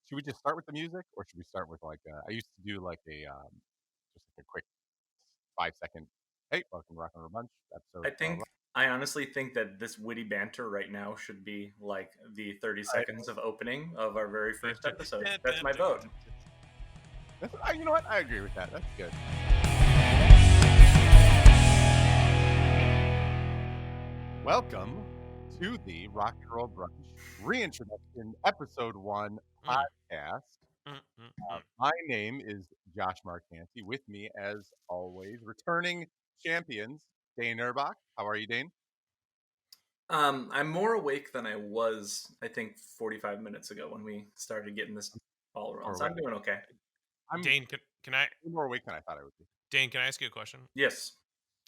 should we just start with the music, or should we start with like I used to do like a just like a quick 5 second. Hey, welcome to Rock and Roll Bunch, episode I 12. think I honestly think that this witty banter right now should be like the 30 All right. seconds of opening of our very first episode. That's my vote. You know what? I agree with that. That's good. Welcome to the Rock and Roll Brunch reintroduction, episode 1 Mm. podcast. Mm. My name is Josh Marcanti. With me, as always, returning champions, Dane Erbach. How are you, Dane? I'm more awake than I was, I think, 45 minutes ago when we started getting this ball rolling. So I'm doing okay. I'm Dane, can I? more awake than I thought I would be. Dane, can I ask you a question? Yes.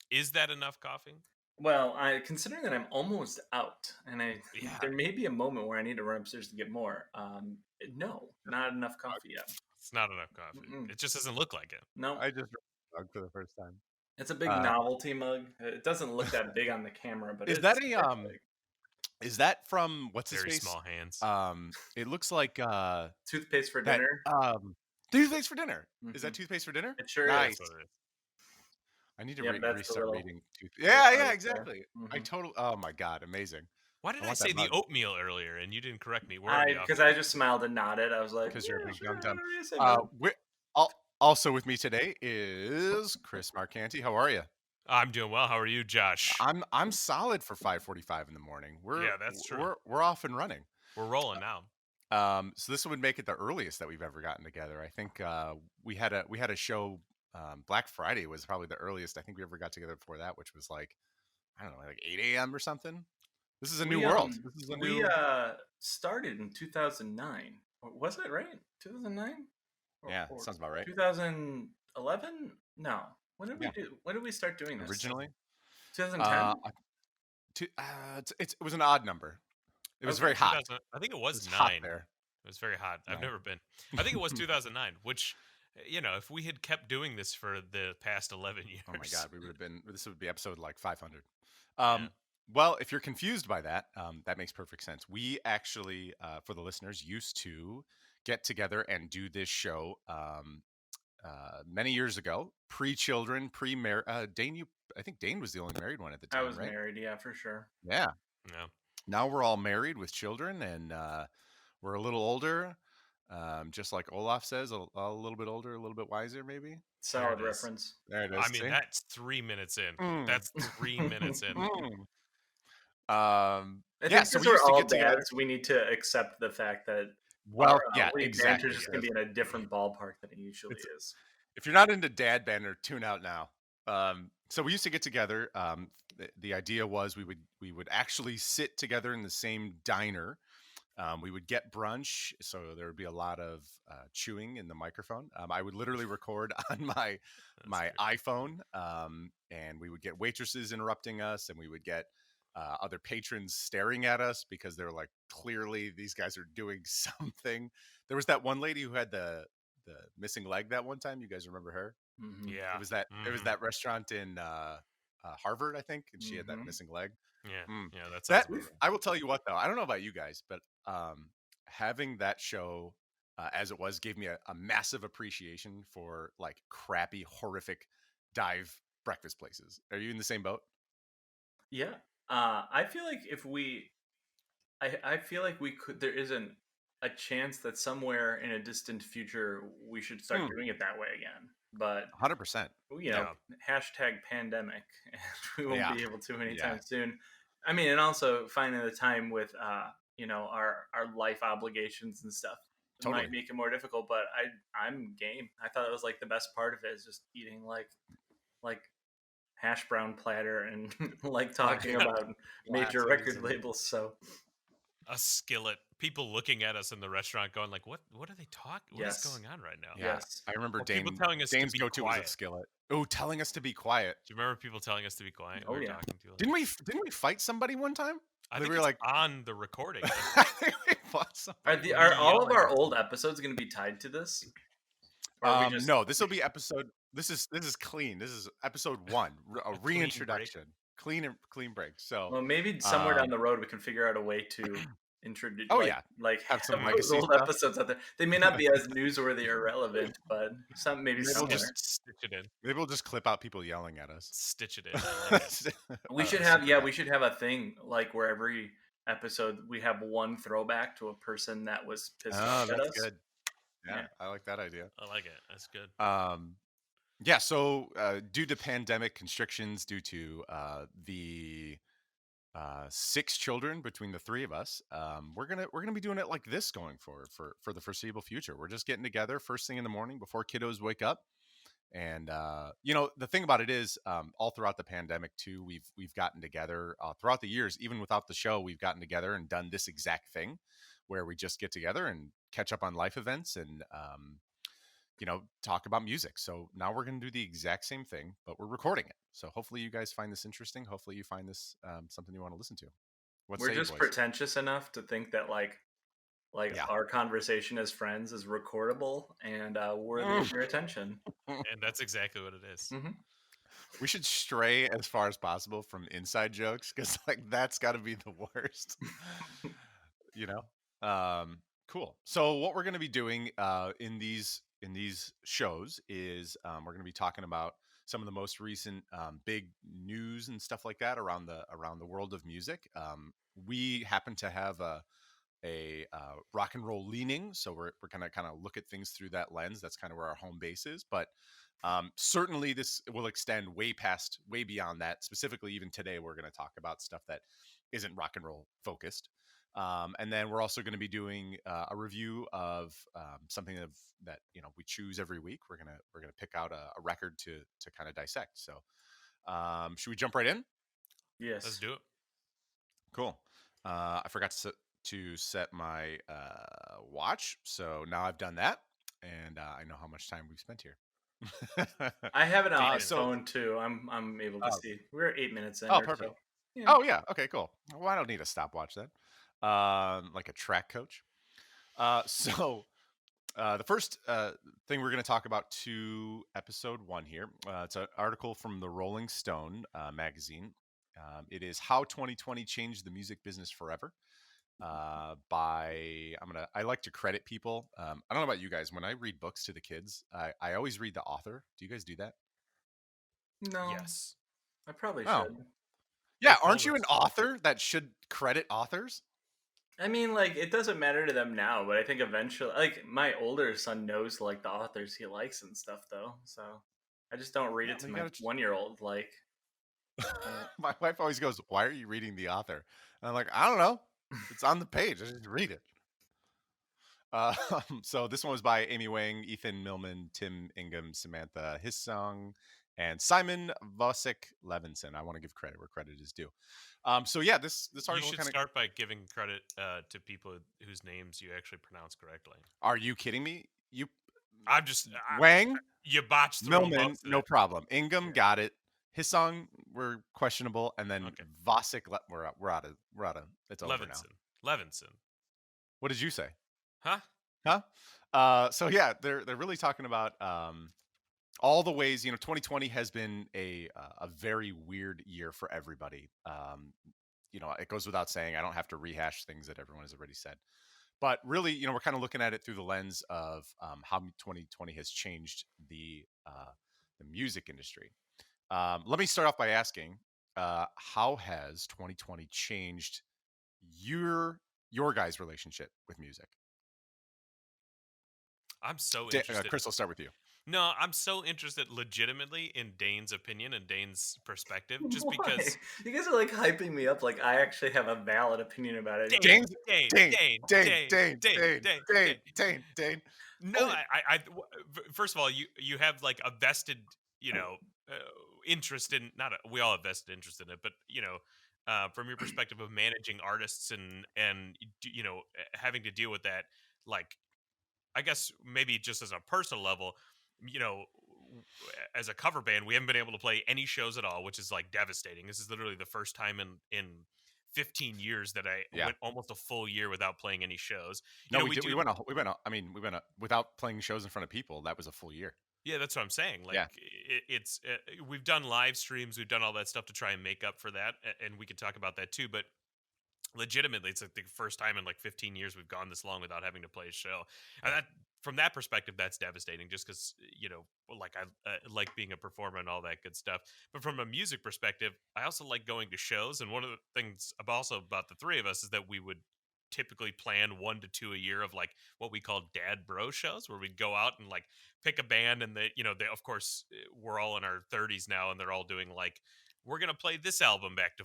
Is that enough coffee? Well, considering that I'm almost out, and Yeah. there may be a moment where I need to run upstairs to get more. No, not enough coffee yet. It's not enough coffee. Mm-mm. It just doesn't look like it. No, I just drank for the first time. it's a big novelty mug. It doesn't look that big on the camera, but Is that a Is that from what's his Very face? small hands. It looks like toothpaste for that, dinner? toothpaste for dinner. Is that toothpaste for dinner? It sure Nice. is. That's what it is. I need to Yep, that's the restart little- reading toothpaste. Yeah, there. exactly. I totally. Oh my god, amazing. Why did I I want say that the mug. oatmeal earlier and you didn't correct me? Where are we off Because to? I just smiled and nodded. I was like, Because you're a big sure, dum-dum. yes, I know. Also with me today is Chris Marcanti. How are you? I'm doing well. How are you, Josh? I'm solid for 5:45 in the morning. Yeah, that's true. We're off and running. We're rolling now. So this would make it the earliest that we've ever gotten together. I think we had a show. Black Friday was probably the earliest I think we ever got together before that, which was like, I don't know, like 8 a.m. or something. This is a new world. This is a new. We started in 2009. Was it right? 2009? Yeah, sounds about right. 2011? No. When did we do? When did we start doing this? Originally, 2010. it was an odd number. It was very hot. I think it was It was hot 9. there. It was very hot. I've Yeah. never been. I think it was 2009, which, if we had kept doing this for the past 11 years. Oh my god, we would have been. This would be episode like 500. Yeah. Well, if you're confused by that, that makes perfect sense. We actually, for the listeners, used to get together and do this show many years ago, pre-children, pre-marriage. Dane, I think Dane was the only married one at the time, I was right? married, yeah, for sure. Yeah. No. Now we're all married with children, and we're a little older. Just like Olaf says, a little bit older, a little bit wiser, maybe. Solid it is. reference. There it is. I mean, that's 3 minutes in. That's 3 minutes in. I think yeah, since so we we're used to all get together. dads, we need to accept the fact that Well, our exactly. is just going to be in a different ballpark than it usually is. If you're not into dad banter, tune out now. So we used to get together. The idea was we would actually sit together in the same diner. We would get brunch, so there would be a lot of chewing in the microphone. I would literally record on my iPhone, and we would get waitresses interrupting us, and we would get other patrons staring at us because they're like, clearly these guys are doing something. There was that one lady who had the missing leg that one time. You guys remember her? Mm-hmm. Yeah. It was that restaurant in Harvard, I think, and she had that missing leg. Yeah. Yeah, that's That I will tell you what, though, I don't know about you guys, but having that show as it was gave me a massive appreciation for like crappy, horrific dive breakfast places. Are you in the same boat? Yeah. I feel like I feel like we could. There isn't a chance that somewhere in a distant future we should start doing it that way again. But 100%. Hashtag pandemic, and we won't be able to anytime soon. I mean, and also finding the time with our life obligations and stuff might make it more difficult. But I'm game. I thought it was like the best part of it is just eating like hash brown platter and like talking about major record labels. So a skillet. People looking at us in the restaurant going like, what are they talking? What is going on right now? Yes. I remember people telling us Dane's to be go-to was a quiet. skillet. Oh, telling us to be quiet. Do you remember people telling us to be quiet? Oh, yeah. Talking to Didn't we fight somebody one time? I think we it's were like on the recording. Are all of our old episodes going to be tied to this? No, this will be episode. This is clean. This is episode 1, a reintroduction, clean break. So maybe somewhere down the road we can figure out a way to introduce Oh yeah, like have some have those legacy old stuff. episodes out there. They may not be as newsworthy or relevant, but some maybe Maybe we'll similar. just Stitch it in. maybe we'll just clip out people yelling at us. Stitch it in. I like it. We should have we should have a thing like where every episode we have one throwback to a person that was pissed off at That's us. good. Yeah, I like that idea. I like it. That's good. Yeah. So, due to pandemic constrictions, due to the 6 children between the 3 of us, we're gonna be doing it like this going forward for the foreseeable future. We're just getting together first thing in the morning before kiddos wake up. And the thing about it is, all throughout the pandemic too, we've gotten together throughout the years, even without the show, we've gotten together and done this exact thing, where we just get together and catch up on life events and talk about music. So now we're going to do the exact same thing, but we're recording it. So hopefully you guys find this interesting. Hopefully you find this something you want to listen to. We're just pretentious enough to think that our conversation as friends is recordable and worthy of your attention. And that's exactly what it is. Mm-hmm. We should stray as far as possible from inside jokes, because that's got to be the worst. Cool. So what we're going to be doing in these shows is we're going to be talking about some of the most recent big news and stuff like that around the world of music. We happen to have a rock and roll leaning, so we're kind of look at things through that lens. That's kind of where our home base is, but certainly this will extend way beyond that. Specifically, even today we're going to talk about stuff that isn't rock and roll focused. And then we're also going to be doing a review of something that we choose every week. We're gonna pick out a record to kind of dissect. So should we jump right in? Yes, let's do it. Cool. I forgot to set my watch, so now I've done that, and I know how much time we've spent here. I have it on my phone too. I'm able to see. We're 8 minutes in. Oh, perfect. So. Yeah. Oh yeah. Okay, cool. Well, I don't need a stopwatch then. Like a track coach. So the first thing we're going to talk about to episode 1 here. It's an article from the Rolling Stone magazine. It is How 2020 Changed the Music Business Forever. I like to credit people. I don't know about you guys. When I read books to the kids, I always read the author. Do you guys do that? No. Yes. I probably should. Yeah, aren't you an author that should credit authors? I mean, it doesn't matter to them now, but I think eventually, my older son knows, the authors he likes and stuff, though. So I just don't read it to my 1-year-old. My wife always goes, "Why are you reading the author?" And I'm like, "I don't know. It's on the page. I just read it." So this one was by Amy Wang, Ethan Millman, Tim Ingham, Samantha Hissong, and Simon Vosik Levinson. I want to give credit where credit is due. So yeah, this article you should start by giving credit to people whose names you actually pronounce correctly. Are you kidding me? Wang, you botched Millman, no problem. Ingham, got it. Hissong, we're questionable, and then Vosik, we're out of. It's over now. Levinson. What did you say? Huh? So yeah, they're really talking about all the ways. 2020 has been a very weird year for everybody. It goes without saying. I don't have to rehash things that everyone has already said. But really, we're kind of looking at it through the lens of how 2020 has changed the music industry. Let me start off by asking, how has 2020 changed your guys' relationship with music? I'm so interested. Chris, I'll start with you. No, I'm so interested legitimately in Dane's opinion and Dane's perspective, just because you guys are hyping me up like I actually have a valid opinion about it. Dane. No, I first of all, you have a vested, interest in we all have vested interest in it, but from your perspective of managing artists and having to deal with that, I guess maybe just as a personal level, as a cover band, we haven't been able to play any shows at all, which is devastating. This is literally the first time in 15 years that I went almost a full year without playing any shows. We went without playing shows in front of people. That was a full year. Yeah, that's what I'm saying. It's we've done live streams, we've done all that stuff to try and make up for that, and we can talk about that too. But legitimately, it's like the first time in like 15 years we've gone this long without having to play a show, and that, from that perspective, that's devastating, just because, like, I like being a performer and all that good stuff. But from a music perspective, I also like going to shows, and one of the things also about the three of us is that we would typically plan 1 to 2 a year of like what we call dad bro shows, where we'd go out and like pick a band, and they, of course, we're all in our 30s now, and they're all doing like, we're gonna play this album back to,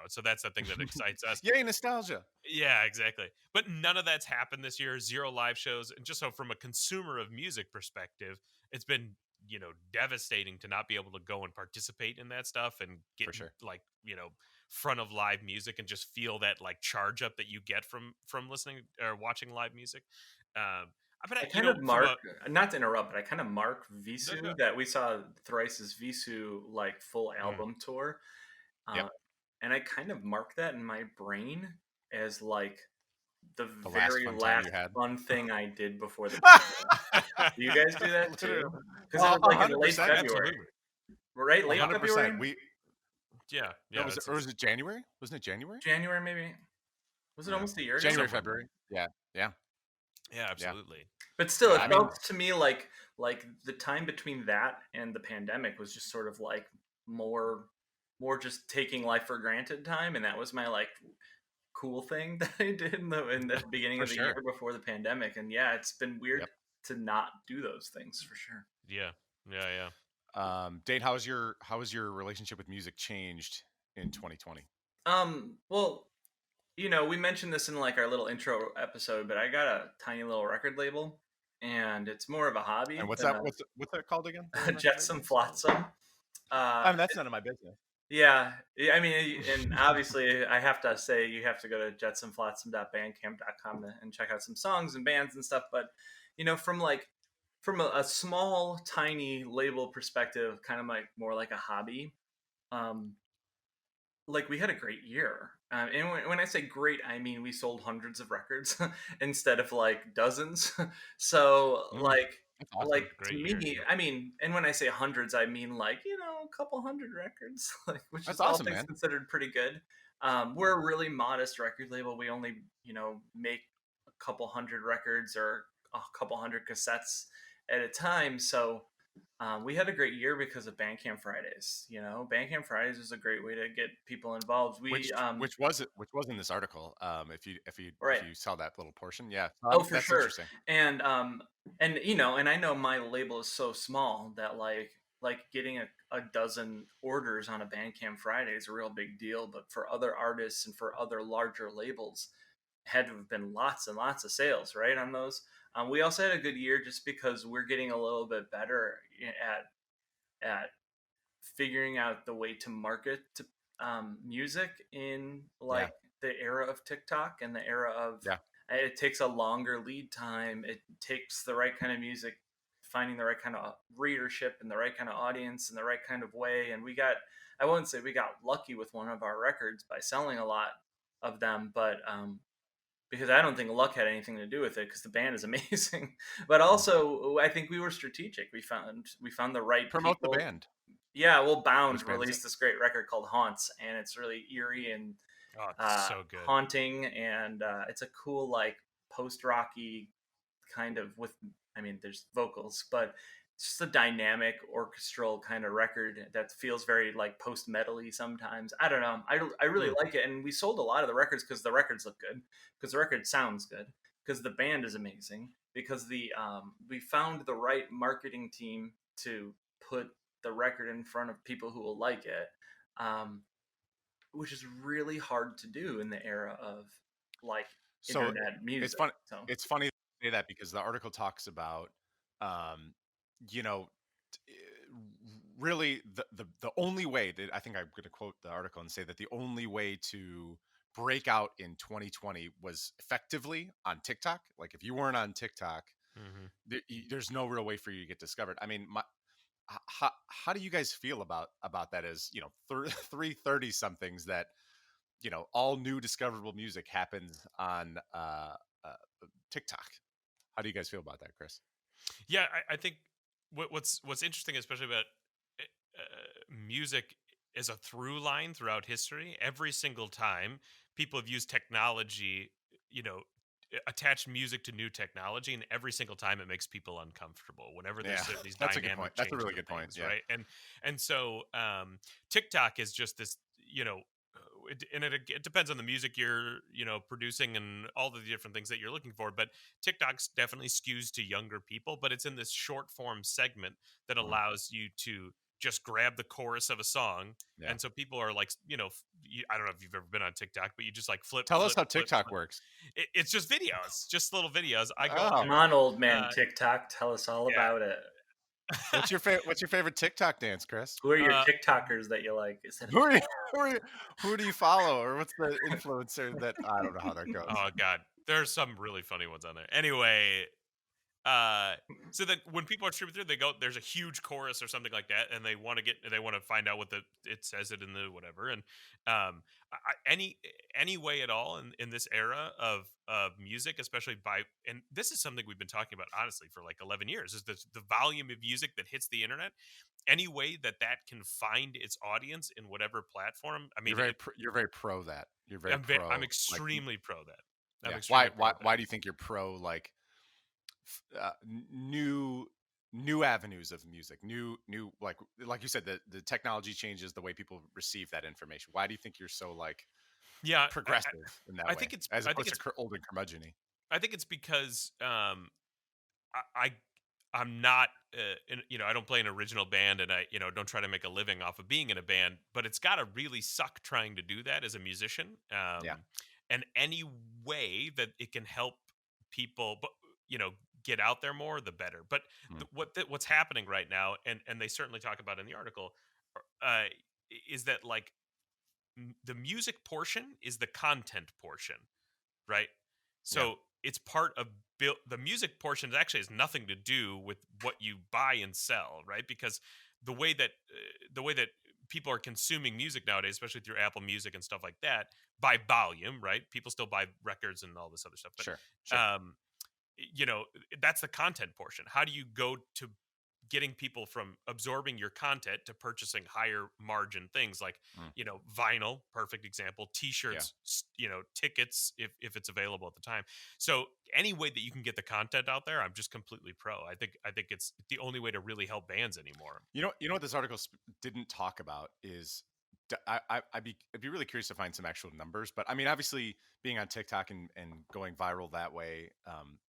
so that's the thing that excites us. Yay, nostalgia. Yeah, exactly. But none of that's happened this year. Zero live shows. And just so from a consumer of music perspective, it's been, devastating to not be able to go and participate in that stuff and get For sure. like, front of live music and just feel that like charge up that you get from listening or watching live music. But I you kind know, of from mark, a not to interrupt, but I kind of mark no, Visu, no. that we saw Thrice's Visu like full Mm. album tour. Yep. And I kind of mark that in my brain as like the The last very fun time last you had. fun thing I did before the pandemic. Do you guys do that too? Literally. Because it was like in late 100%. February, Absolutely. right? Late 100%. February, Yeah, No, yeah. was it January? Wasn't it January? January maybe. Was it Yeah. almost a year ago? January, Somewhere. February. Yeah. Yeah. Yeah, Yeah. absolutely. But still, Yeah. it I mean, felt to me like the time between that and the pandemic was just sort of like more more just taking life for granted time, and that was my like cool thing that I did in the beginning for of the year sure. before the pandemic. And yeah, it's been weird Yep. to not do those things for sure. Yeah, yeah, Dane, how has your relationship with music changed in 2020? Well, we mentioned this in like our little intro episode, but I got a tiny little record label, and it's more of a And hobby what's than that? What's that called again? The a record label? Jetsam Flotsam. I mean, that's none of my business. Yeah, I mean, and obviously, I have to say you have to go to jetsamflotsam.bandcamp.com and check out some songs and bands and stuff. But from a small, tiny label perspective, kind of like more like a hobby. Um, like we had a great year, and when I say great, I mean we sold hundreds of records instead of like dozens. So Mm, like that's awesome. like to great year. me, Yeah. I mean, and when I say hundreds, I mean like a couple hundred records, like, which That's is all awesome, things man. considered pretty good. We're a really modest record label. We only make a couple hundred records or a couple hundred cassettes at a time. So we had a great year because of Bandcamp Fridays. Bandcamp Fridays is a great way to get people involved. Which which was it? Which was in this article? If Right. you saw that little portion, yeah. Oh, for That's sure. interesting. And I know my label is so small that like getting a dozen orders on a Bandcamp Friday is a real big deal. But for other artists and for other larger labels, had to have been lots and lots of sales, right, on those. We also had a good year just because we're getting a little bit better at figuring out the way to market to music in Yeah, like the era of TikTok and the era of yeah. it takes a longer lead time. It takes the right kind of music, finding the right kind of readership and the right kind of audience and the right kind of way. And I wouldn't say we got lucky with one of our records by selling a lot of them, but because I don't think luck had anything to do with it because the band is amazing. But also, I think we were strategic. We found the right Promote the people. band. Yeah, well, Bound Which band is it? released this great record called Haunts, and it's really eerie and Oh, it's so good. haunting, and it's a cool like post-rocky kind of I mean, there's vocals, but it's just a dynamic orchestral kind of record that feels very like post-metal-y sometimes. I don't know. I really Hmm. like it, and we sold a lot of the records because the records look good, because the record sounds good, because the band is amazing, because we found the right marketing team to put the record in front of people who will like it, which is really hard to do in the era of like So internet it's music. fun. So It's funny to say that because the article talks about, um, you know, really the only way that I think I'm going to quote the article and say that the only way to break out in 2020 was effectively on TikTok. Like if you weren't on TikTok, Hmm. there's no real way for you to get discovered. I mean, how do you guys feel about that? As 330 somethings that all new discoverable music happens on TikTok. How do you guys feel about that, Chris? Yeah, I think what's interesting, especially about music as a through line throughout history. Every single time people have used technology, you know, attached music to new technology, and every single time it makes people uncomfortable whenever Yeah, there's these that's a good point. dynamic That's a changes really of good point. things, Yeah. right? And so TikTok is just this, it depends on the music you're producing and all the different things that you're looking for, but TikTok's definitely skews to younger people, but it's in this short form segment that Mm, allows you to just grab the chorus of a song. yeah. And so people are like, I don't know if you've ever been on TikTok, but you just like flip, Tell us flip, how flip, TikTok flip. works. It's just videos, just little videos. I go on Oh, Come there. on, old man Uh, TikTok, tell us all yeah. about it. what's your favorite TikTok dance, Chris? Who are your uh, TikTokers that you like? Is it Who are you, who, are you, who do you follow, or what's the influencer that I don't know how that goes? oh God, there's some really funny ones on there. Anyway, uh so that when people are streaming through, they go, there's a huge chorus or something like that, and they want to find out what it says it in the whatever. And any way at all in this era of music, especially and this is something we've been talking about honestly for like 11 years, is the volume of music that hits the internet. Any way that can find its audience in whatever platform, I mean, You're very pro that. You're very I'm pro, like, extremely pro that. I'm yeah. extremely pro that. Why do you think you're pro, like, new avenues of music, new like you said, the technology changes the way people receive that information. Why do you think you're so, like, Yeah, progressive in that I way, think it's as I think opposed to it's old and curmudgeon? I think it's because I I'm not I don't play an original band, and I don't try to make a living off of being in a band, but it's got to really suck trying to do that as a musician. Yeah. And any way that it can help people, but get out there more, the better. But Mm, what's happening right now, and they certainly talk about in the article, uh, is that like the music portion is the content portion, right? yeah. So it's part of the music portion actually has nothing to do with what you buy and sell, right? Because the way that people are consuming music nowadays, especially through Apple Music and stuff like that, by volume, right? People still buy records and all this other stuff, but Sure. Sure. um, that's the content portion. How do you go to getting people from absorbing your content to purchasing higher margin things like Mm, vinyl, perfect example, yeah. t-shirts, tickets, if it's available at the time. So any way that you can get the content out there, I'm just completely pro. I think it's the only way to really help bands anymore. You know what this article didn't talk about is, I'd be really curious to find some actual numbers. But I mean, obviously, being on TikTok and going viral that way,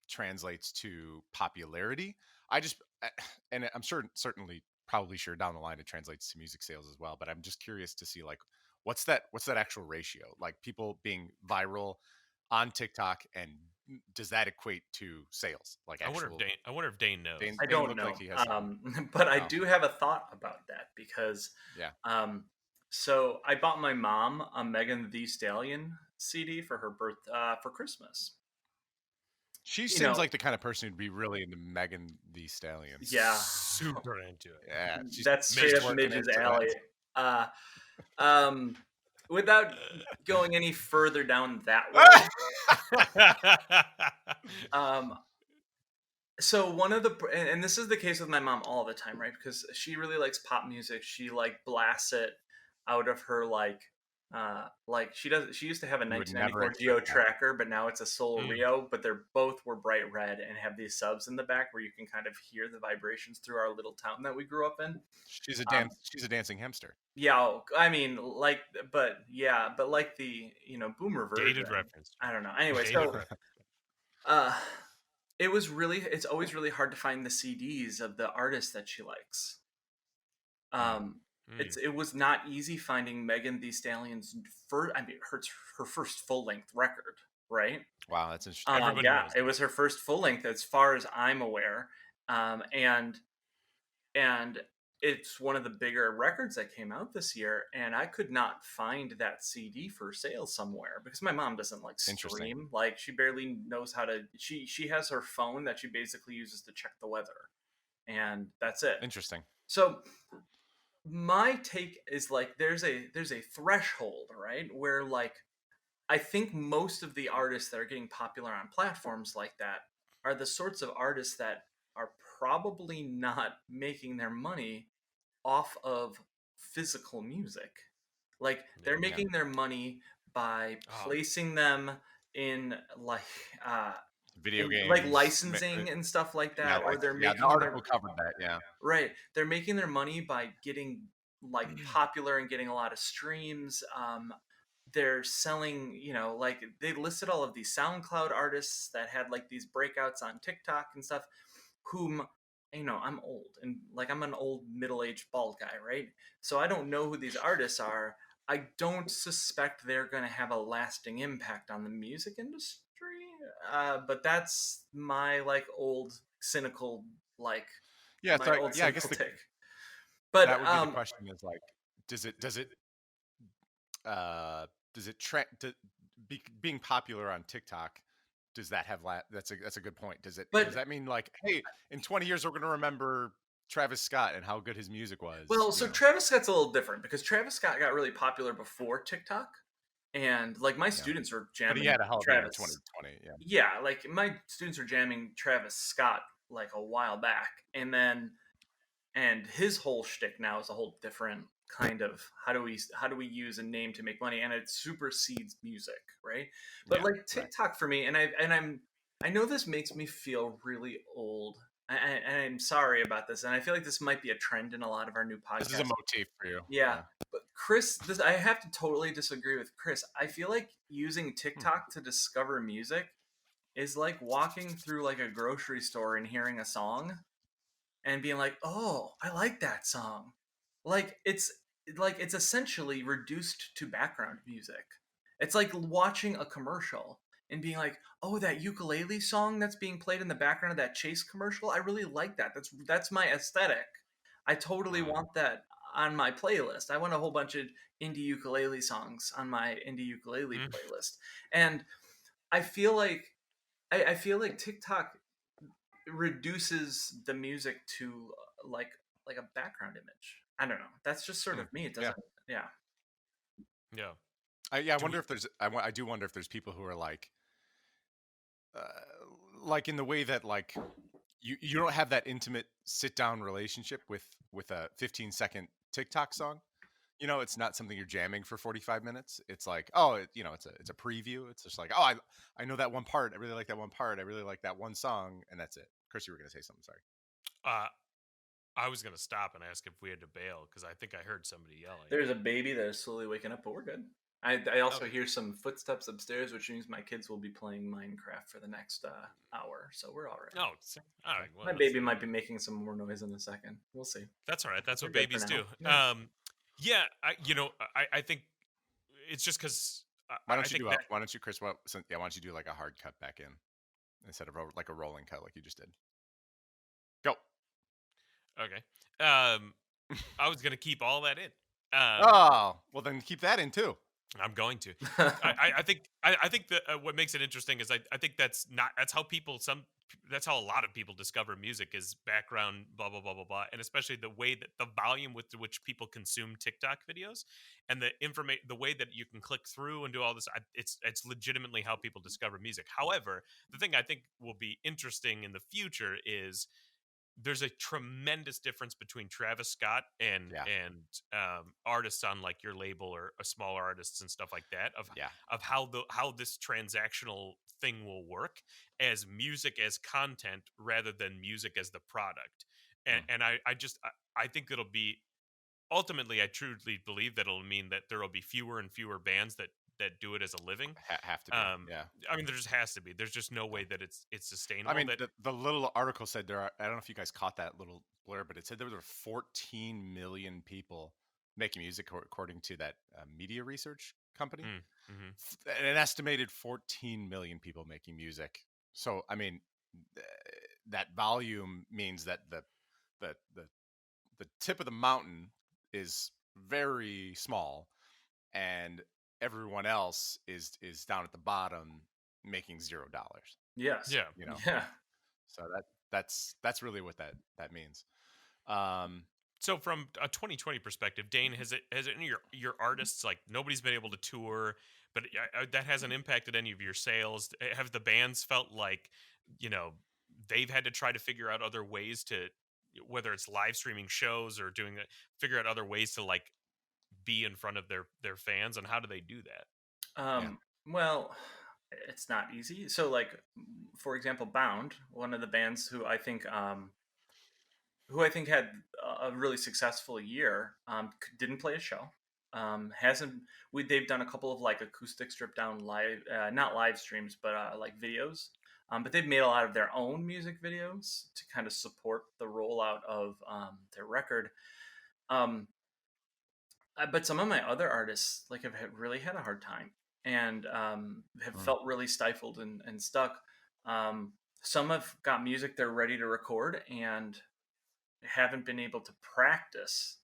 translates to popularity. I just and I'm certainly probably sure down the line it translates to music sales as well. But I'm just curious to see, like, what's that actual ratio, like people being viral on TikTok, and does that equate to sales, like actual? I wonder if Dane knows. I Dane don't looked know. like he has some. But I Oh, do have a thought about that because yeah. so I bought my mom a Megan Thee Stallion CD for her for Christmas. She You seems know, like the kind of person who'd be really into Megan Thee Stallion. yeah, Super into it. Yeah, she's that's straight up twerking Midge's into alley. Uh, um, without going any further down that road, um, so one of the and this is the case with my mom all the time, right? Because she really likes pop music. She like blasts it out of her like she used to have a You would never 1994 expect Geo that. Tracker, but now it's a Soul Mm. Rio, but they're both were bright red and have these subs in the back where you can kind of hear the vibrations through our little town that we grew up in. She's a dancing hamster. Yeah, I mean, like, but like the boomer version. Dated reference. I don't know. Anyway, Dated so reference. uh, it's always really hard to find the CDs of the artists that she likes. Um, Mm. it was not easy finding Megan Thee Stallion's first. I mean, her first full length record, right? Wow, that's interesting. Everybody Yeah, knows it that. was her first full length, as far as I'm aware. And it's one of the bigger records that came out this year, and I could not find that CD for sale somewhere because my mom doesn't like Interesting. stream. Like, she barely knows how to. She has her phone that she basically uses to check the weather, and that's it. Interesting. So my take is, like, there's a threshold, right, where, like, I think most of the artists that are getting popular on platforms like that are the sorts of artists that are probably not making their money off of physical music. Like Yeah. they're making their money by Oh, placing them in uh Video in like games. licensing and stuff like Yeah, that, or they're yeah. The making their article covered that. Yeah, right. They're making their money by getting like popular and getting a lot of streams. They're selling, like they listed all of these SoundCloud artists that had like these breakouts on TikTok and stuff, whom, I'm old and like I'm an old middle-aged bald guy, right? So I don't know who these artists are. I don't suspect they're going to have a lasting impact on the music industry. But that's my like old cynical like yeah. my So old yeah, I guess cynical take. But that would be the question: is like, does it uh does it being popular on TikTok? Does that have that's a good point. Does but that mean like, hey, in 20 years we're gonna remember Travis Scott and how good his music was? well, so Travis Scott's a little different because Travis Scott got really popular before TikTok, and like my Yeah. students were But he jamming had a hell of a year in Travis. 2020. Yeah. Yeah, like my students were jamming Travis Scott like a while back, and his whole shtick now is a whole different kind of how do we use a name to make money, and it supersedes music, right? But Yeah. like Right. TikTok for me, I know this makes me feel really old. And I'm sorry about this, and I feel like this might be a trend in a lot of our new This is a podcasts. motif for you. Yeah, Yeah. but Chris, this I have to totally disagree with Chris. I feel like using Hmm. TikTok to discover music is like walking through like a grocery store and hearing a song and being like, "Oh, I like that song." Like it's essentially reduced to background music. It's like watching a commercial and being like, "Oh, that ukulele song that's being played in the background of that Chase commercial, I really like that. That's my aesthetic. I totally Mm. want that on my playlist. I want a whole bunch of indie ukulele songs on my indie ukulele mm, playlist." And I feel like I feel like TikTok reduces the music to like a background image. I don't know. That's just sort Mm. of me. It Yeah. doesn't. Yeah. yeah. I Do wonder we? if I do wonder if there's people who are uh, like in the way that like you don't have that intimate sit down relationship with a 15-second TikTok song. It's not something you're jamming for 45 minutes. It's like, oh, it's a preview. It's just like, oh, I know that one part. I really like that one part. I really like that one song, and that's it. Chris, you were gonna say something. Sorry. Uh, I was gonna stop and ask if we had to bail because I think I heard somebody yelling. There's a baby that is slowly waking up, but we're good. I also Okay. hear some footsteps upstairs, which means my kids will be playing Minecraft for the next hour, so we're all right. Oh, all right. Well, My baby might be making some more noise in a second. We'll see. that's all right. That's We're what good for babies now. do. Yeah. Yeah. I think it's just because Why I don't you think do that. why don't you, Chris? Yeah, why don't you do like a hard cut back in instead of like a rolling cut like you just did? Go. Okay. I was gonna keep all that in. Oh, well then keep that in too. I'm going to. I think that what makes it interesting is I think that's how that's how a lot of people discover music is background blah blah blah blah blah, and especially the way that the volume with which people consume TikTok videos and the way that you can click through and do all this. It's legitimately how people discover music. However, the thing I think will be interesting in the future is there's a tremendous difference between Travis Scott and Yeah. artists on like your label or smaller artists and stuff like that Yeah. of how this transactional thing will work as music as content rather than music as the product. Mm. And I think it'll be ultimately I truly believe that it'll mean that there will be fewer and fewer bands that do it as a living. Have to be. Yeah. I mean, there just has to be. There's just no way that it's sustainable. I mean, That the little article said there are. I don't know if you guys caught that little blur, but it said there were 14 million people making music according to that media research company. An estimated 14 million people making music. So, I mean, that volume means that the the tip of the mountain is very small, and everyone else is down at the bottom making $0. Yes. yeah. Yeah. So that's really what that means. Um, So from a 2020 perspective, Dane, has any of your artists like nobody's been able to tour, but that hasn't impacted any of your sales? Have the bands felt like you know they've had to try to figure out other ways to whether it's live streaming shows or figure out other ways to like be in front of their fans, and how do they do that? Well, it's not easy. So, like, for example, Bound, one of the bands who I think had a really successful year, didn't play a show. Hasn't they've done a couple of like acoustic stripped down live, not live streams, but like videos. But they've made a lot of their own music videos to kind of support the rollout of their record. Um, but some of my other artists like really had a hard time and have felt really stifled and stuck. Some have got music they're ready to record and haven't been able to practice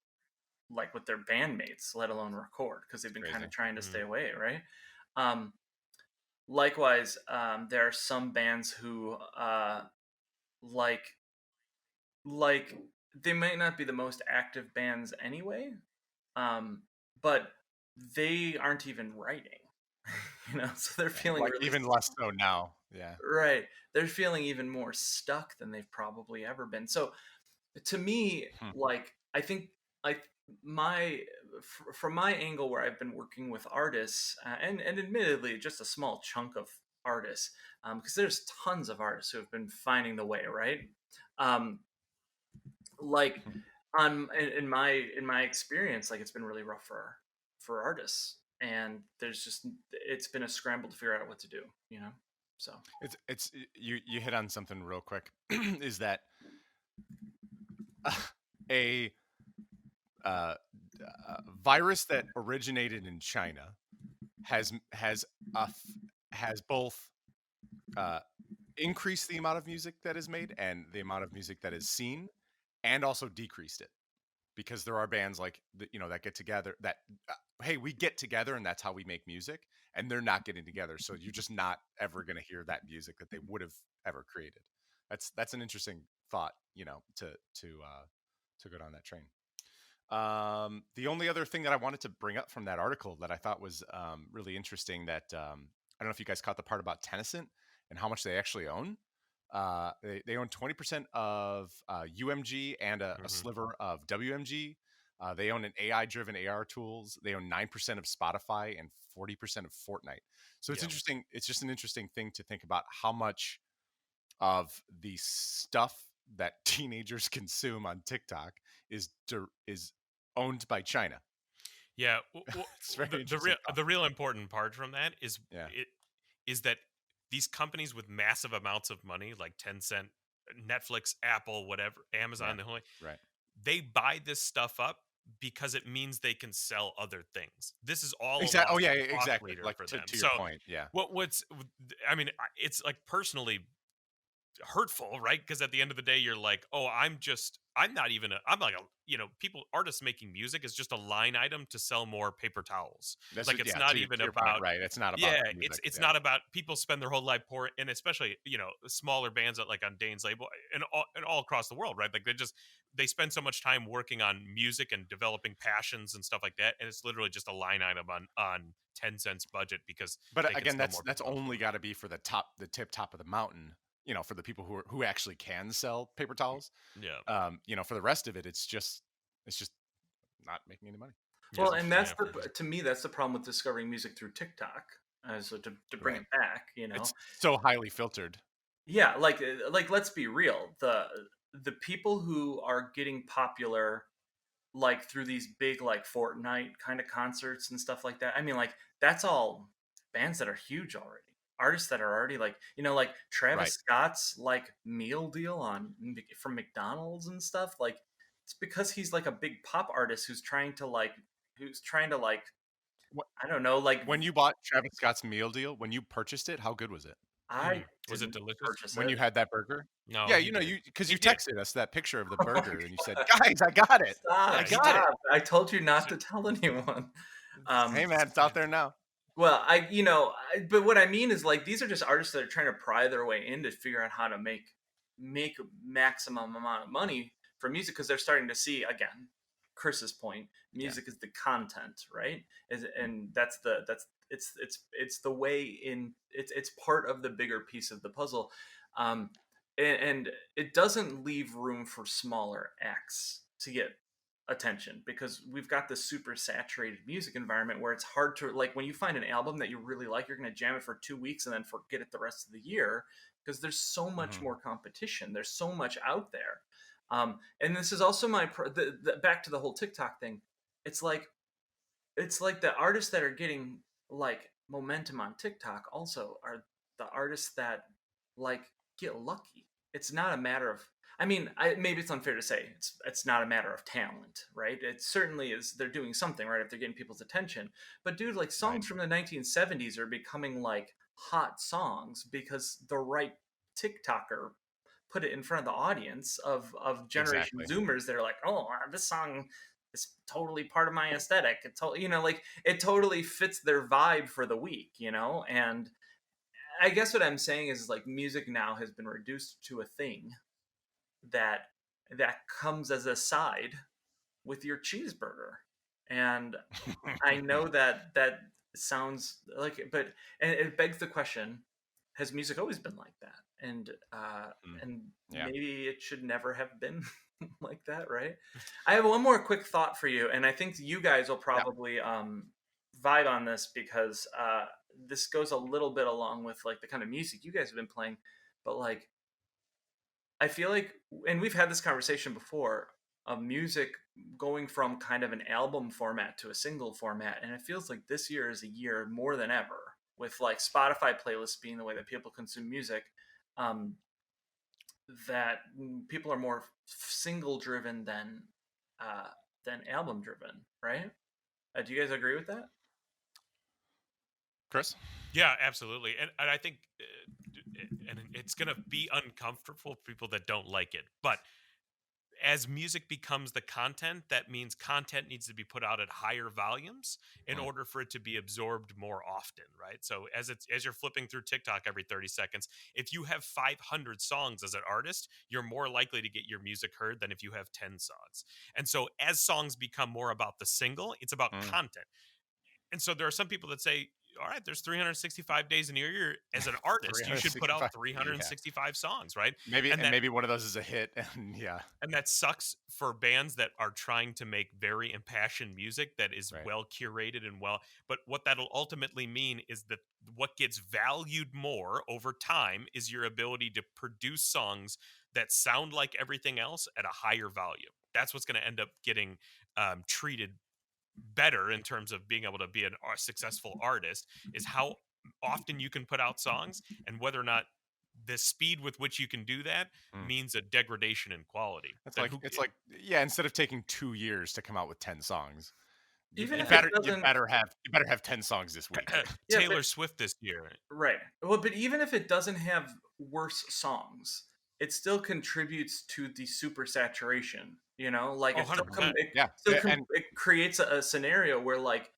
like with their bandmates, let alone record, because they've been kind of trying to stay away, right? Likewise, there are some bands who like they might not be the most active bands anyway, but they aren't even writing, so they're feeling like really even less so now. Yeah, right. They're feeling even more stuck than they've probably ever been. So to me, like I think I my from my angle where I've been working with artists and admittedly just a small chunk of artists, because there's tons of artists who have been finding the way, right? Like in my experience, like it's been really rough for artists, and it's been a scramble to figure out what to do, so it's you hit on something real quick. Is that a virus that originated in China has both increased the amount of music that is made and the amount of music that is seen, and also decreased it, because there are bands like that get together that hey, we get together and that's how we make music, and they're not getting together, so you're just not ever going to hear that music that they would have ever created. That's an interesting thought, to go down that train. The only other thing that I wanted to bring up from that article that I thought was really interesting, that I don't know if you guys caught the part about Tennyson and how much they actually own. They own 20% of UMG and a sliver of WMG. They own an AI-driven AR tools. They own 9% of Spotify and 40% of Fortnite. So it's interesting. It's just an interesting thing to think about how much of the stuff that teenagers consume on TikTok is owned by China. Yeah, the real important part from that is that these companies with massive amounts of money, like Tencent, Netflix, Apple, whatever, Amazon, right. They buy this stuff up because it means they can sell other things. This is all exactly. Oh yeah, exactly. Like for to them. Your point, yeah. I mean, it's like personally hurtful, right? Because at the end of the day, you're like, oh, I'm artists making music is just a line item to sell more paper towels. It's not even about, right? It's not about music, it's not about, people spend their whole life pouring, and especially smaller bands that like on Dane's label and all across the world, right? Like they spend so much time working on music and developing passions and stuff like that, and it's literally just a line item on Tencent's budget, because but again, that's only got to be for the tip top of the mountain, for the people who actually can sell paper towels. Yeah. For the rest of it, it's just not making any money. Well, and that's to me, that's the problem with discovering music through TikTok. So to bring it back, it's so highly filtered. Yeah, like let's be real. The people who are getting popular like through these big like Fortnite kind of concerts and stuff like that. I mean, like that's all bands that are huge already. Artists that are already like, like Travis Scott's like meal deal from McDonald's and stuff. Like it's because he's like a big pop artist who's trying to like I don't know, like when you bought Travis Scott's meal deal, when you purchased it, how good was it? Was it delicious when you had that burger? No. Yeah, because you texted us that picture of the burger and you said, "Guys, I got it. I got it. I told you not to tell anyone." Hey man, it's out there now. Well, but what I mean is like these are just artists that are trying to pry their way in to figure out how to make maximum amount of money from music, because they're starting to see, again, Chris's point, music is the content, right? And it's the way in, it's part of the bigger piece of the puzzle. and it doesn't leave room for smaller acts to get attention, because we've got this super saturated music environment where it's hard to, like, when you find an album that you really like, you're going to jam it for 2 weeks and then forget it the rest of the year, because there's so much more competition, there's so much out there. And this is also back to the whole TikTok thing. It's like the artists that are getting like momentum on TikTok also are the artists that like get lucky. It's not a matter of, I mean, maybe it's unfair to say it's not a matter of talent, right? It certainly is. They're doing something right if they're getting people's attention. But dude, like songs from the 1970s are becoming like hot songs because the right TikToker put it in front of the audience of Generation Zoomers that are like, oh, this song is totally part of my aesthetic. It like it totally fits their vibe for the week, And I guess what I'm saying is like music now has been reduced to a thing that comes as a side with your cheeseburger. And I know that sounds like, but and it begs the question: has music always been like that? And maybe it should never have been like that, right? I have one more quick thought for you, and I think you guys will probably vibe on this, because this goes a little bit along with like the kind of music you guys have been playing. But like, I feel like, and we've had this conversation before, of music going from kind of an album format to a single format, and it feels like this year is a year more than ever, with like Spotify playlists being the way that people consume music, that people are more single driven than album driven, right? Do you guys agree with that? Chris? Yeah, absolutely. And I think and it's going to be uncomfortable for people that don't like it. But as music becomes the content, that means content needs to be put out at higher volumes in order for it to be absorbed more often, right? So as you're flipping through TikTok every 30 seconds, if you have 500 songs as an artist, you're more likely to get your music heard than if you have 10 songs. And so as songs become more about the single, it's about content. And so there are some people that say, all right, there's 365 days in a year. As an artist, you should put out 365 songs, right? Maybe one of those is a hit. And and that sucks for bands that are trying to make very impassioned music that is well curated and well. But what that'll ultimately mean is that what gets valued more over time is your ability to produce songs that sound like everything else at a higher volume. That's what's going to end up getting treated better in terms of being able to be a successful artist, is how often you can put out songs, and whether or not the speed with which you can do that means a degradation in quality. Instead of taking 2 years to come out with 10 songs, you Even if better have 10 songs this week. Taylor Swift this year, right? Well, but even if it doesn't have worse songs, it still contributes to the super saturation. Like it creates a scenario where like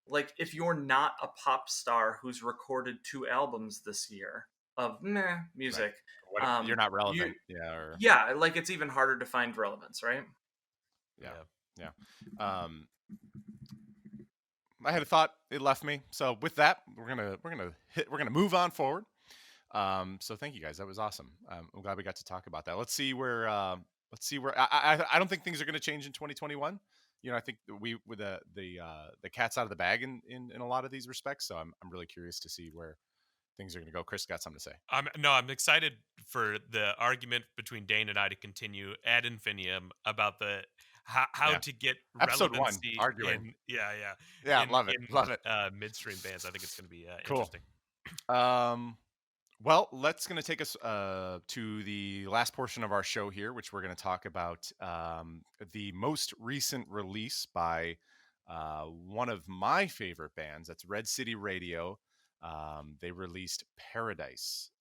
if you're not a pop star who's recorded 2 albums this year of music, you're not relevant. Like it's even harder to find relevance, right? Yeah. I had a thought, it left me. So with that, we're gonna move on forward. So thank you guys. That was awesome. I'm glad we got to talk about that. Let's see where I don't think things are going to change in 2021. I think with the cat's out of the bag in a lot of these respects. So I'm really curious to see where things are going to go. Chris got something to say. I'm excited for the argument between Dane and I to continue ad infinitum about the how to get episode relevancy 1 arguing. Love it. Midstream bands. I think it's going to be cool. Interesting. Well, that's going to take us to the last portion of our show here, which we're going to talk about the most recent release by one of my favorite bands. That's Red City Radio. They released Paradise.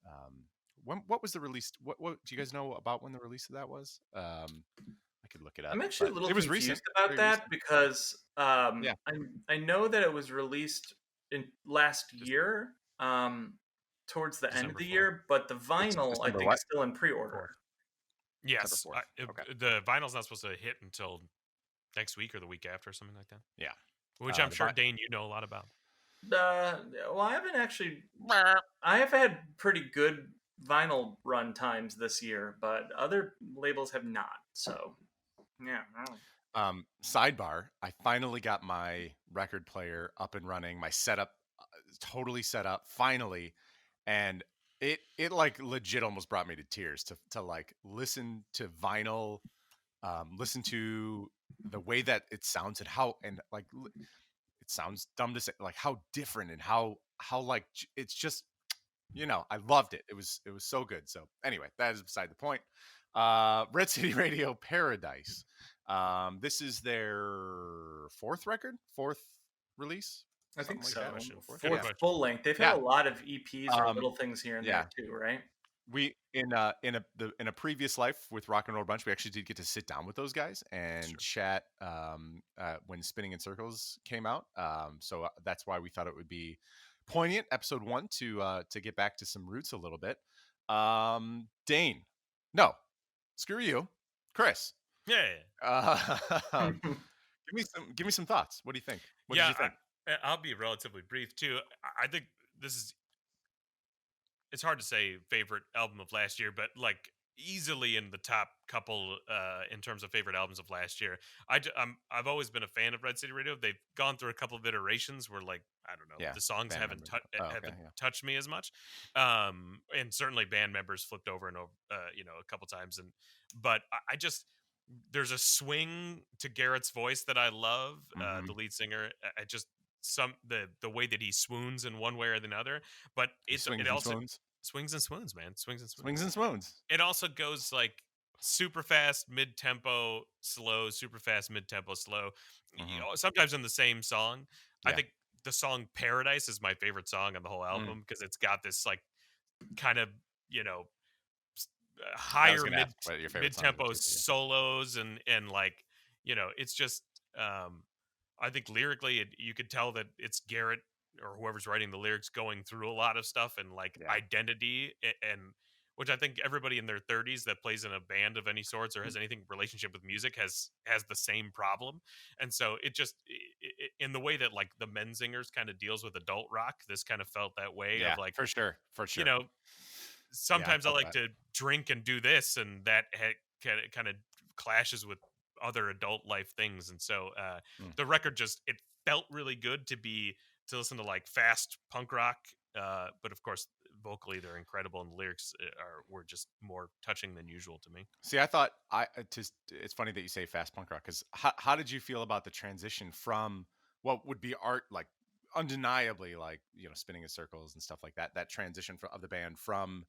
What was the release? What do you guys know about when the release of that was? I could look it up. I'm actually a little confused about that because I know that it was released in last year. Towards the end of the year, but the vinyl I think is still in pre-order. Yes, the vinyl's not supposed to hit until next week or the week after, or something like that. Yeah, which I'm sure Dane, you know a lot about. Well, I haven't actually. I have had pretty good vinyl run times this year, but other labels have not. So, yeah. Sidebar, I finally got my record player up and running, my setup totally set up finally, and it like legit almost brought me to tears to like listen to vinyl, listen to the way that it sounds and how, and like it sounds dumb to say, like how different and how like it's just, I loved it. It was so good. So anyway, that is beside the point. Red City Radio Paradise. This is their fourth release, I think something like so. that. Question. Fourth? Good Yeah. Fourth question. full length. They've had Yeah. a lot of EPs or Um, little things here and yeah. there too, right? We in a previous life with Rock and Roll Brunch, we actually did get to sit down with those guys and Sure. chat when Spinning in Circles came out. So that's why we thought it would be poignant, episode 1, to get back to some roots a little bit. Dane, no, screw you, Chris. Yeah. Give me some thoughts. What do you think? What did Yeah. you think? I'll be relatively brief too. I think this is. It's hard to say favorite album of last year, but like easily in the top couple in terms of favorite albums of last year. I've always been a fan of Red City Radio. They've gone through a couple of iterations where, like, I don't know, Yeah, the songs band haven't members. Oh, okay, haven't yeah. touched me as much, and certainly band members flipped over and over, a couple times. But I just, there's a swing to Garrett's voice that I love. Mhm. The lead singer, I just the way that he swoons in one way or the other, but He it swings and also swoons. swings and swoons, man. Swings and swoons. Swings and swoons. It also goes like super fast, mid tempo, slow, super fast, mid tempo, slow. Mhm. Sometimes in the same song. I Yeah. think the song Paradise is my favorite song on the whole album because it's got this like kind of, you know, I was higher gonna ask what your favorite mid songs were tempo too, but yeah. solos and like, it's just I think lyrically you could tell that it's Garrett or whoever's writing the lyrics going through a lot of stuff and like Yeah. identity and which I think everybody in their 30s that plays in a band of any sorts or has anything relationship with music has the same problem. And so it just in the way that like the Menzingers kind of deals with adult rock, this kind of felt that way Yeah, of like, for sure. For you sure. know, Yeah, I sometimes I felt like that. to drink and do this, and that kind of clashes with other adult life things. And so Mm. the record just it felt really good to listen to like fast punk rock, but of course vocally they're incredible, and the lyrics were just more touching than usual to me. See, I thought just it's funny that you say fast punk rock, because how did you feel about the transition from what would be art, like undeniably, like, spinning in circles and stuff like that, that transition of the band from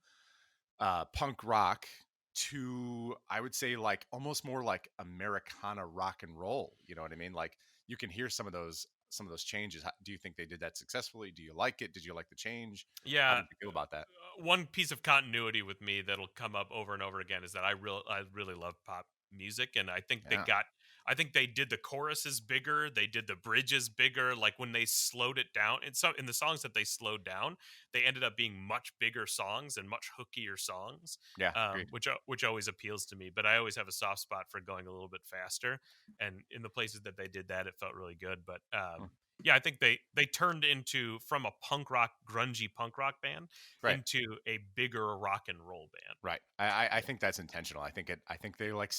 punk rock to, I would say, like almost more like Americana rock and roll. You know what I mean? Like, you can hear some of those changes. Do you think they did that successfully? Do you like it? Did you like the change? How Yeah, did you feel about that? one piece of continuity with me that'll come up over and over again is that I really love pop music, and Yeah. I think they did the choruses bigger, they did the bridges bigger. Like when they slowed it down in the songs that they slowed down, they ended up being much bigger songs and much hookier songs, Yeah. Agreed. which always appeals to me. But I always have a soft spot for going a little bit faster, and in the places that they did that, it felt really good. But Mm. yeah, I think they turned into from a punk rock, grungy punk rock band Right. into a bigger rock and roll band. Right. I think that's intentional. I think they like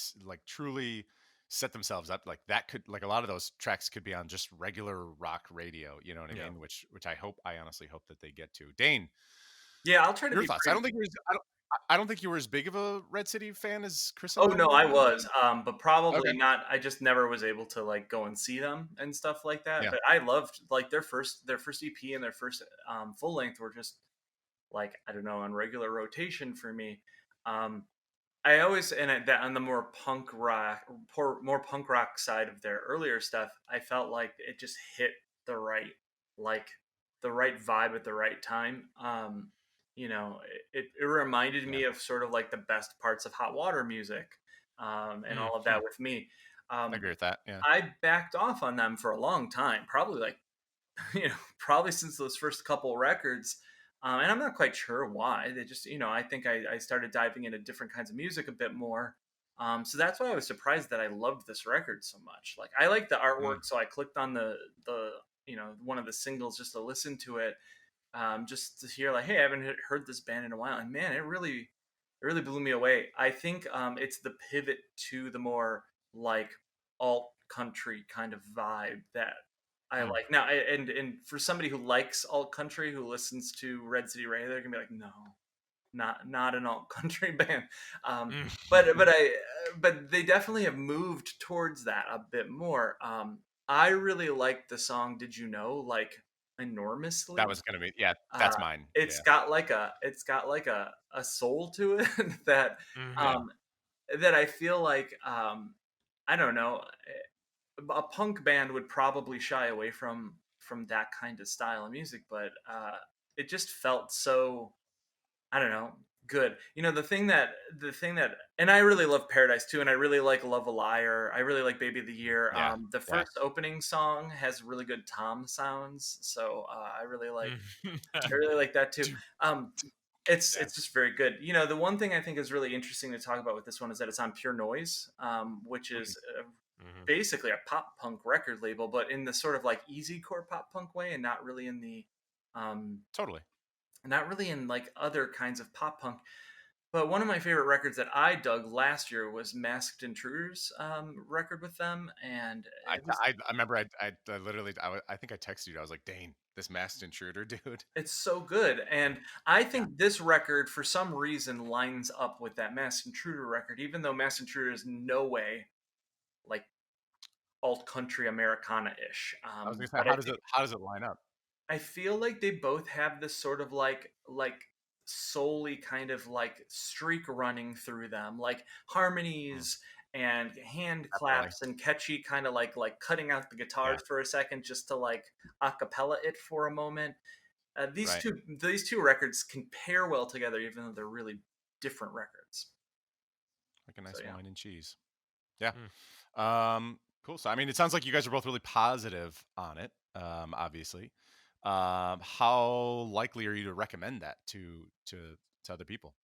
truly set themselves up, like that could, like, a lot of those tracks could be on just regular rock radio. You know what I Yeah. mean? Which I honestly hope that they get to. Dane, Yeah, I'll try to your be thoughts? brief. I don't think you were as big of a Red City fan as Chris Oh and I no, were. I was, but probably Okay. not. I just never was able to like go and see them and stuff like that. Yeah. But I loved like their first EP and their first full length were just like, I don't know, on regular rotation for me. Um, I always that on the more punk rock side of their earlier stuff, I felt like it just hit the right like the right vibe at the right time. It reminded Yeah. me of sort of like the best parts of hot water music, and all of that with me. I Um, agree with that. Yeah. I backed off on them for a long time, probably like probably since those first couple records. And I'm not quite sure why. They just, I think I started diving into different kinds of music a bit more. So that's why I was surprised that I loved this record so much. Like, I like the Mm. artwork, so I clicked on the one of the singles just to listen to it. just to hear like, hey, I haven't heard this band in a while, and man, it really blew me away. I think it's the pivot to the more like alt country kind of vibe that I Mm. like now. And for somebody who likes alt country, who listens to Red City Ray, they're gonna be like, no, not an alt country band. Mm. But they definitely have moved towards that a bit more. I really like the song "Did You Know" like enormously. That was gonna be Uh, that's mine. it's Yeah. got like a soul to it that Yeah. um, that I feel like I don't know, a punk band would probably shy away from that kind of style of music, but it just felt so, I don't know, good. You know, the thing that, and I really love Paradise too, and I really like Love a Liar. I really like Baby of the Year. Yeah. The Yeah. first opening song has really good tom sounds, so Mm. I really like that too. Um, Yeah. it's just very good. You know, the one thing I think is really interesting to talk about with this one is that it's on Pure Noise, which Mm. is Mhm. basically a pop punk record label, but in the sort of like easy core pop punk way, and not really in the um, Totally. not really in like other kinds of pop punk. But one of my favorite records that I dug last year was Masked Intruders record with them, and I it was I remember I literally I think I texted you. I was like, "Dane, this masked intruder, dude." it's so good. And I Yeah. think this record, for some reason, lines up with that Masked Intruder record, even though Masked Intruder is no way like alt country Americana ish. I was gonna say, But how does it line up? I feel like they both have this sort of like solely kind of like streak running through them, like Mm, harmonies and hand definitely. claps and catchy kind of like cutting out the Yeah. guitars for a second just to like acapella it for a moment. Right. These two records can pair well together, even though they're really different records. Like a So nice yeah, wine and cheese. Yeah. Mm. Cool. So I mean, it sounds like you guys are both really positive on it. Obviously. How likely are you to recommend that to other people?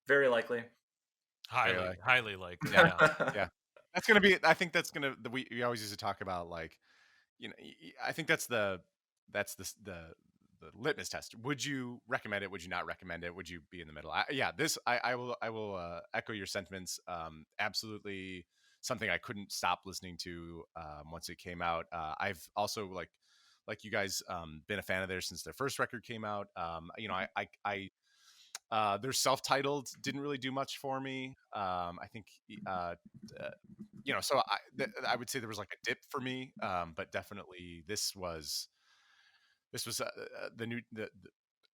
very likely. Very Highly, likely. highly likely. Yeah. Yeah. Yeah. That's gonna be. I think that's gonna. We always used to talk about like I think that's the litmus test. Would you recommend it? Would you not recommend it? Would you be in the middle? Yeah, this I will echo your sentiments. Absolutely something I couldn't stop listening to once it came out. I've also like you guys been a fan of theirs since their first record came out. Their self-titled didn't really do much for me. I think uh, so I would say there was like a dip for me, but definitely this was the new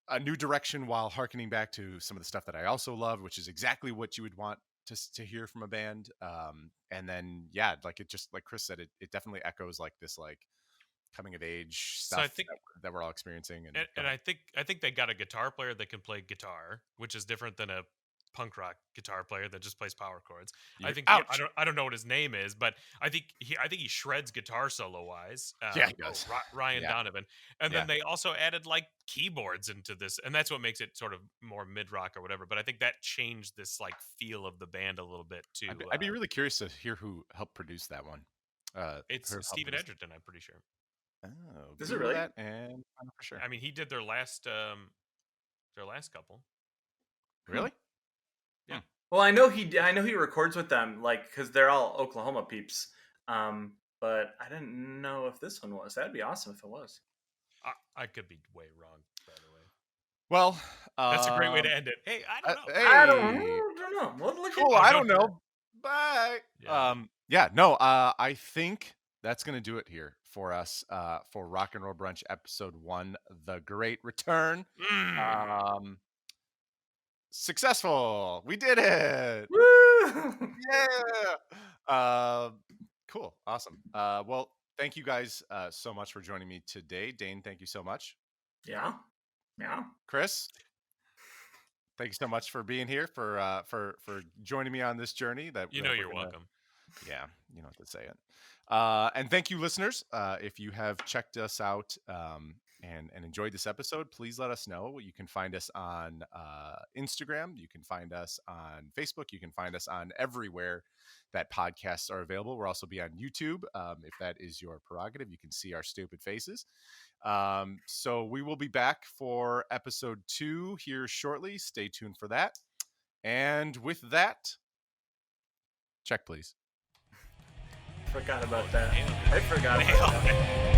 a new direction while harkening back to some of the stuff that I also loved, which is exactly what you would want to hear from a band. And then yeah, like it just like Chris said, it definitely echoes like this like coming of age So I stuff think, that we're all experiencing. And go and ahead. I think they got a guitar player that can play guitar, which is different than a punk rock guitar player that just plays power chords. I You think ouch. I don't know what his name is, but I think he shreds guitar solo wise. Yeah, he does. Ryan Yeah, Donovan, and yeah. then they also added like keyboards into this, and that's what makes it sort of more mid rock or whatever. But I think that changed this like feel of the band a little bit too. I'd be really curious to hear who helped produce that one. It's Who helped Stephen produce. Edgerton, I'm pretty sure. Oh, Is it Google really? that and find out for sure. I mean, he did their last couple. Hmm. Really? Yeah. Well, I know he records with them, like because they're all Oklahoma peeps. But I didn't know if this one was. That'd be awesome if it was. I could be way wrong, by the way. Well, That's a great way to end it. Hey, I don't know. I hey, don't know. We'll look cool. into Oh, I it. don't don't do that. know. Bye. Yeah. Yeah, no. I think that's gonna do it here for us. For Rock and Roll Brunch episode 1, The Great Return. Mm. Um, Successful. We did it. Woo! Yeah. Cool. Awesome. Well, thank you guys so much for joining me today. Dane, thank you so much. Yeah, yeah. Chris, thank you so much for being here for joining me on this journey that You know we're you're gonna. welcome. Yeah, you don't have to say it. And thank you, listeners. If you have checked us out and enjoyed this episode, please let us know. You can find us on Instagram. You can find us on Facebook. You can find us on everywhere that podcasts are available. We'll also be on YouTube. If that is your prerogative, you can see our stupid faces. So we will be back for episode 2 here shortly. Stay tuned for that. And with that, check, please. Forgot about that. I forgot about that.